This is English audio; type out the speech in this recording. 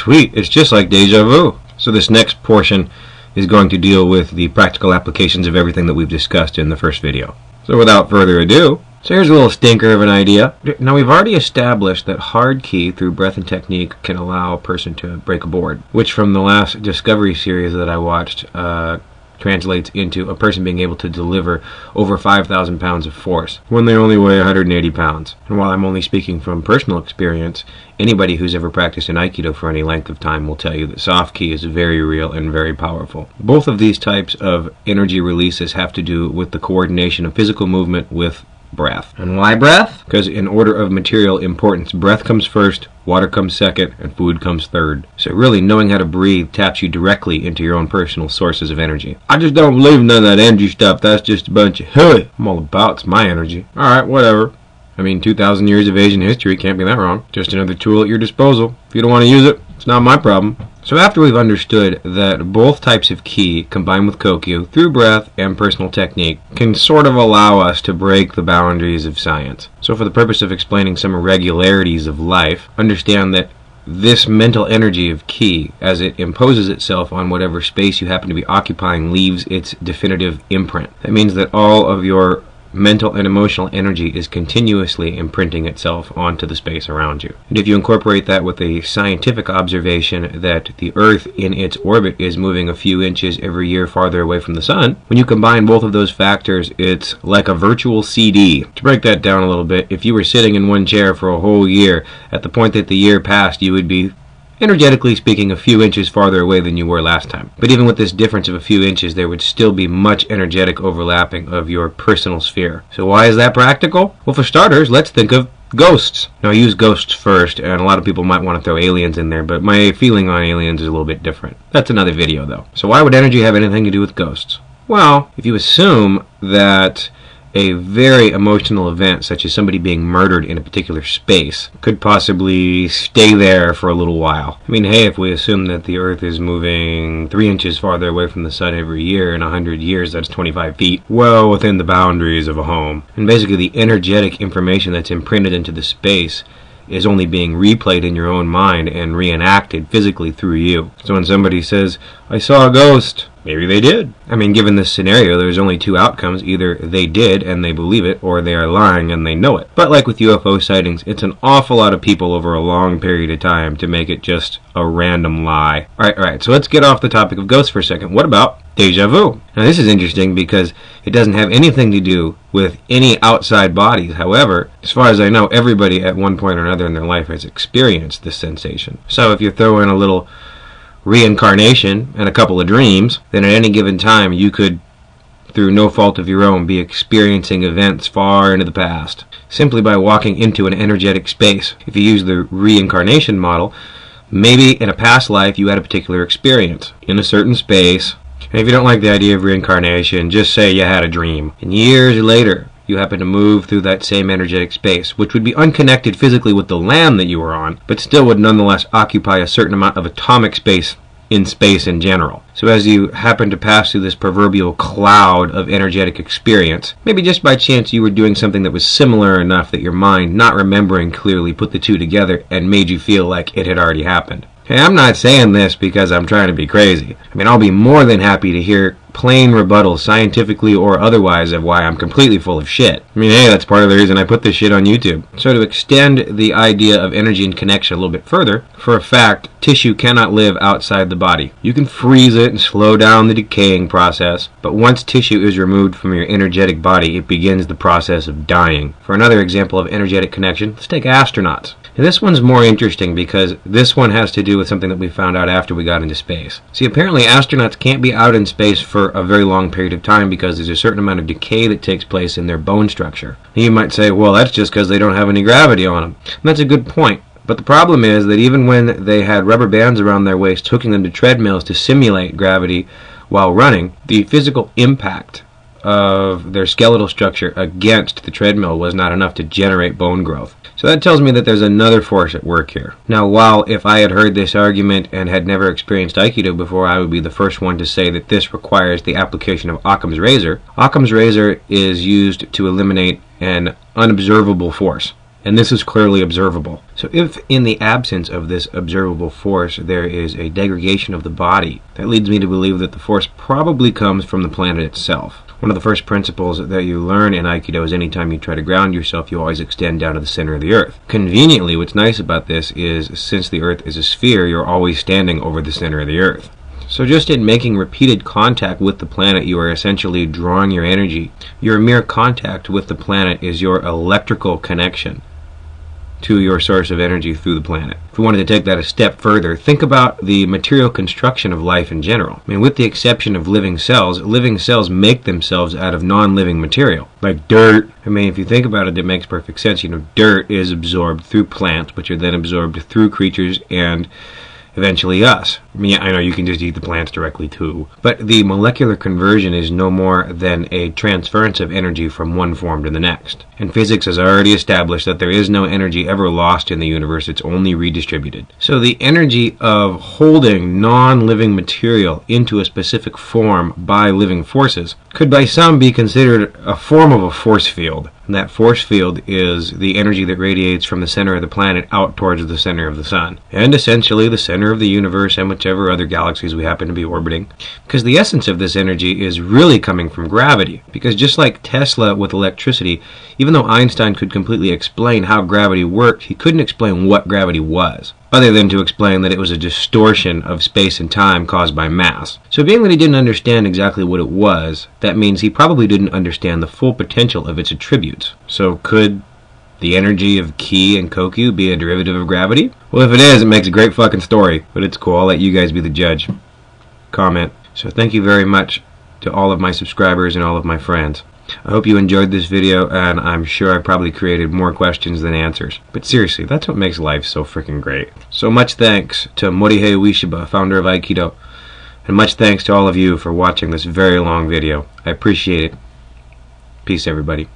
Sweet, it's just like deja vu. So this next portion is going to deal with the practical applications of everything that we've discussed in the first video. So without further ado, so here's a little stinker of an idea. Now we've already established that hard key through breath and technique can allow a person to break a board, which from the last Discovery series that I watched translates into a person being able to deliver over 5,000 pounds of force when they only weigh 180 pounds. And while I'm only speaking from personal experience, anybody who's ever practiced in Aikido for any length of time will tell you that soft ki is very real and very powerful. Both of these types of energy releases have to do with the coordination of physical movement with breath. And why breath? Because in order of material importance, breath comes first, water comes second, and food comes third. So really knowing how to breathe taps you directly into your own personal sources of energy. I just don't believe none of that energy stuff. That's just a bunch of hooey. I'm all about my energy. Alright, whatever. I mean, 2,000 years of Asian history, can't be that wrong. Just another tool at your disposal. If you don't want to use it, it's not my problem. So after we've understood that both types of ki, combined with Kokyu, through breath and personal technique, can sort of allow us to break the boundaries of science. So for the purpose of explaining some irregularities of life, understand that this mental energy of ki, as it imposes itself on whatever space you happen to be occupying, leaves its definitive imprint. That means that all of your mental and emotional energy is continuously imprinting itself onto the space around you. And if you incorporate that with a scientific observation that the Earth in its orbit is moving a few inches every year farther away from the Sun, when you combine both of those factors, it's like a virtual CD. To break that down a little bit, if you were sitting in one chair for a whole year, at the point that the year passed, you would be energetically speaking, a few inches farther away than you were last time. But even with this difference of a few inches, there would still be much energetic overlapping of your personal sphere. So why is that practical? Well, for starters, let's think of ghosts. Now, I use ghosts first, and a lot of people might want to throw aliens in there, but my feeling on aliens is a little bit different. That's another video, though. So why would energy have anything to do with ghosts? Well, if you assume that a very emotional event, such as somebody being murdered in a particular space, could possibly stay there for a little while. I mean, hey, if we assume that the Earth is moving 3 inches farther away from the Sun every year, in 100 years, that's 25 feet, well within the boundaries of a home. And basically the energetic information that's imprinted into the space is only being replayed in your own mind and reenacted physically through you. So when somebody says, I saw a ghost, maybe they did. I mean, given this scenario, there's only two outcomes. Either they did and they believe it, or they are lying and they know it. But like with UFO sightings, it's an awful lot of people over a long period of time to make it just a random lie. Alright, so let's get off the topic of ghosts for a second. What about deja vu? Now this is interesting because it doesn't have anything to do with any outside bodies. However, as far as I know, everybody at one point or another in their life has experienced this sensation. So if you throw in a little reincarnation and a couple of dreams, then at any given time you could, through no fault of your own, be experiencing events far into the past, simply by walking into an energetic space. If you use the reincarnation model, maybe in a past life you had a particular experience in a certain space, and if you don't like the idea of reincarnation, just say you had a dream. And years later, you happen to move through that same energetic space, which would be unconnected physically with the land that you were on, but still would nonetheless occupy a certain amount of atomic space in general. So as you happen to pass through this proverbial cloud of energetic experience, maybe just by chance you were doing something that was similar enough that your mind, not remembering clearly, put the two together and made you feel like it had already happened. Hey, I'm not saying this because I'm trying to be crazy. I mean, I'll be more than happy to hear plain rebuttals, scientifically or otherwise, of why I'm completely full of shit. I mean, hey, that's part of the reason I put this shit on YouTube. So to extend the idea of energy and connection a little bit further, for a fact, tissue cannot live outside the body. You can freeze it and slow down the decaying process, but once tissue is removed from your energetic body, it begins the process of dying. For another example of energetic connection, let's take astronauts. And this one's more interesting because this one has to do with something that we found out after we got into space. See, apparently astronauts can't be out in space for a very long period of time because there's a certain amount of decay that takes place in their bone structure. And you might say, well, that's just because they don't have any gravity on them. And that's a good point. But the problem is that even when they had rubber bands around their waist hooking them to treadmills to simulate gravity while running, the physical impact of their skeletal structure against the treadmill was not enough to generate bone growth. So that tells me that there's another force at work here. Now, while if I had heard this argument and had never experienced Aikido before, I would be the first one to say that this requires the application of Occam's razor. Occam's razor is used to eliminate an unobservable force. And this is clearly observable. So if in the absence of this observable force there is a degradation of the body, that leads me to believe that the force probably comes from the planet itself. One of the first principles that you learn in Aikido is anytime you try to ground yourself, you always extend down to the center of the earth. Conveniently, what's nice about this is since the earth is a sphere, you're always standing over the center of the earth. So just in making repeated contact with the planet, you are essentially drawing your energy. Your mere contact with the planet is your electrical connection to your source of energy through the planet. If we wanted to take that a step further, think about the material construction of life in general. I mean, with the exception of living cells make themselves out of non-living material, like dirt. I mean, if you think about it, it makes perfect sense. You know, dirt is absorbed through plants, which are then absorbed through creatures and eventually us. I mean, I know you can just eat the plants directly too, but the molecular conversion is no more than a transference of energy from one form to the next. And physics has already established that there is no energy ever lost in the universe, it's only redistributed. So the energy of holding non-living material into a specific form by living forces could by some be considered a form of a force field. And that force field is the energy that radiates from the center of the planet out towards the center of the sun, and essentially the center of the universe and whichever other galaxies we happen to be orbiting. Because the essence of this energy is really coming from gravity. Because just like Tesla with electricity, even though Einstein could completely explain how gravity worked, he couldn't explain what gravity was, other than to explain that it was a distortion of space and time caused by mass. So being that he didn't understand exactly what it was, that means he probably didn't understand the full potential of its attributes. So could the energy of Ki and Kokyu be a derivative of gravity? Well, if it is, it makes a great fucking story, but it's cool. I'll let you guys be the judge. Comment. So thank you very much to all of my subscribers and all of my friends. I hope you enjoyed this video, and I'm sure I probably created more questions than answers. But seriously, that's what makes life so freaking great. So much thanks to Morihei Ueshiba, founder of Aikido, and much thanks to all of you for watching this very long video. I appreciate it. Peace, everybody.